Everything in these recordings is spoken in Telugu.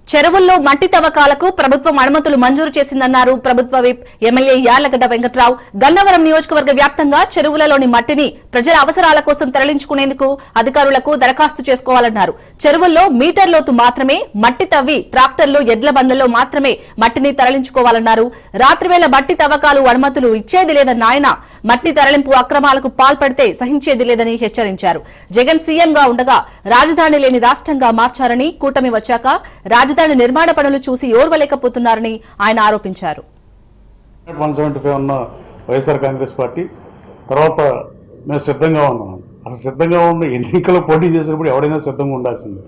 చెరువుల్లో మట్టి తవ్వకాలకు ప్రభుత్వం అనుమతులు మంజూరు చేసిందన్నారు ప్రభుత్వ విప్ ఎమ్మెల్యే యార్లగడ్డ వెంకట్రావు. గన్నవరం నియోజకవర్గ వ్యాప్తంగా చెరువులలోని మట్టిని ప్రజల అవసరాల కోసం తరలించుకునేందుకు అధికారులకు దరఖాస్తు చేసుకోవాలన్నారు. చెరువుల్లో మీటర్ లోతు మాత్రమే మట్టి తవ్వి ట్రాక్టర్లు ఎడ్ల బండ్లలో మాత్రమే మట్టిని తరలించుకోవాలన్నారు. రాత్రివేళ మట్టి తవ్వకాలు అనుమతులు ఇచ్చేది లేదన్న ఆయన మట్టి తరలింపు అక్రమాలకు పాల్పడితే సహించేది లేదని హెచ్చరించారు. జగన్ సీఎంగా ఉండగా రాజధాని లేని రాష్ట్రంగా మార్చారని, కూటమి వచ్చాక రాజధాని నిర్మాణ పనులు చూసి ఓర్వలేకపోతున్నారని ఆయన ఆరోపించారు. 175 ఉన్న వైఎస్ఆర్ కాంగ్రెస్ పార్టీ తర్వాత మేము సిద్ధంగా ఉన్నాం. అసలు సిద్ధంగా ఉన్న ఎన్నికలు పోటీ చేసినప్పుడు ఎవడైనా సిద్ధంగా ఉండాల్సిందే.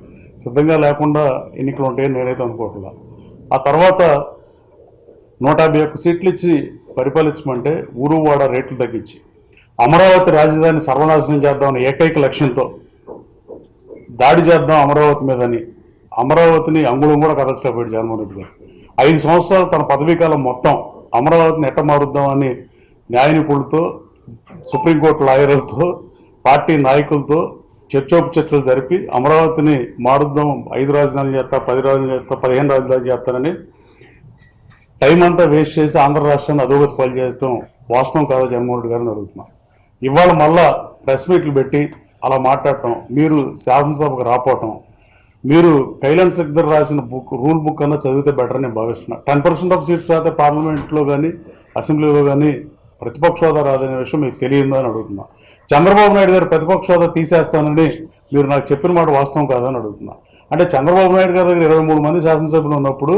సిద్ధంగా లేకుండా ఎన్నికలు ఉంటాయని నేనైతే అనుకోవట్లా. ఆ తర్వాత 151 సీట్లు ఇచ్చి పరిపాలించమంటే ఊరు వాడ రేట్లు తగ్గించి అమరావతి రాజధాని సర్వనాశనం చేద్దామని ఏకైక లక్ష్యంతో దాడి చేద్దాం అమరావతి మీదని అమరావతిని అంగుళం కూడా కదల్చలేకపోయాడు జగన్మోహన్ రెడ్డి గారు. 5 సంవత్సరాలు తన పదవీకాలం మొత్తం అమరావతిని ఎట్ట మారుద్దామని న్యాయ నిపుణులతో, సుప్రీంకోర్టు లాయర్లతో, పార్టీ నాయకులతో చర్చోపచర్చలు జరిపి అమరావతిని మారుద్దాం, 5 రాజధానులు చేస్తా, 10 రాజధానులు చేస్తా, 15 రాజధానులు చేస్తానని టైం అంతా వేస్ట్ చేసి ఆంధ్ర రాష్ట్రాన్ని అధోగతి పాలు చేయడం వాస్తవం కాదు జగన్మోహన్ రెడ్డి గారిని అడుగుతున్నాం. ఇవాళ మళ్ళా ప్రెస్ మీట్లు పెట్టి అలా మాట్లాడటం, మీరు శాసనసభకు రాపోవటం, మీరు కైలాన్ సిక్దర్ రాసిన రూల్ బుక్ అన్నా చదివితే బెటర్ అని నేను భావిస్తున్నా. 10% ఆఫ్ సీట్స్ అయితే పార్లమెంట్లో కానీ అసెంబ్లీలో కానీ ప్రతిపక్ష హోదా రాదనే విషయం మీకు తెలియదు అని అడుగుతున్నా. చంద్రబాబు నాయుడు గారు ప్రతిపక్ష హోదా తీసేస్తానని మీరు నాకు చెప్పిన మాట వాస్తవం కాదని అడుగుతున్నా. అంటే చంద్రబాబు నాయుడు గారి దగ్గర 23 మంది శాసనసభ్యులు ఉన్నప్పుడు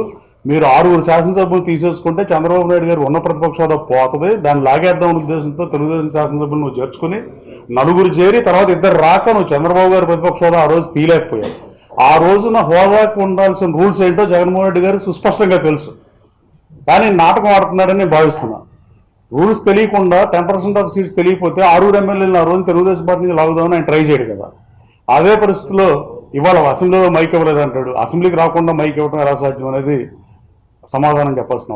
మీరు 6 శాసనసభ్యులు తీసేసుకుంటే చంద్రబాబు నాయుడు గారు ఉన్న ప్రతిపక్ష హోదా పోతుంది, దాన్ని లాగేద్దాం అనే ఉద్దేశంతో తెలుగుదేశం శాసనసభ్యులు నువ్వు చేర్చుకుని 4 చేరి తర్వాత 2 రాక నువ్వు చంద్రబాబు గారి ప్రతిపక్ష హోదా ఆ రోజు తీయలేకపోయావు. ఆ రోజున హోదాకు ఉండాల్సిన రూల్స్ ఏంటో జగన్మోహన్ రెడ్డి గారికి సుస్పష్టంగా తెలుసు. కానీ నాటకం ఆడుతున్నాడని నేను భావిస్తున్నా. రూల్స్ తెలియకుండా 10% ఆఫ్ సీట్స్ తెలియకపోతే 6 ఎమ్మెల్యేలు ఆ రోజు తెలుగుదేశం పార్టీ నుంచి లాగుదామని ఆయన ట్రై చేయడు కదా. అదే పరిస్థితిలో ఇవాళ అసెంబ్లీలో మైక్ ఇవ్వలేదంటాడు. అసెంబ్లీకి రాకుండా మైక్ ఇవ్వడం ఎలా సాధ్యం అనేది సమాధానం చెప్పాల్సిన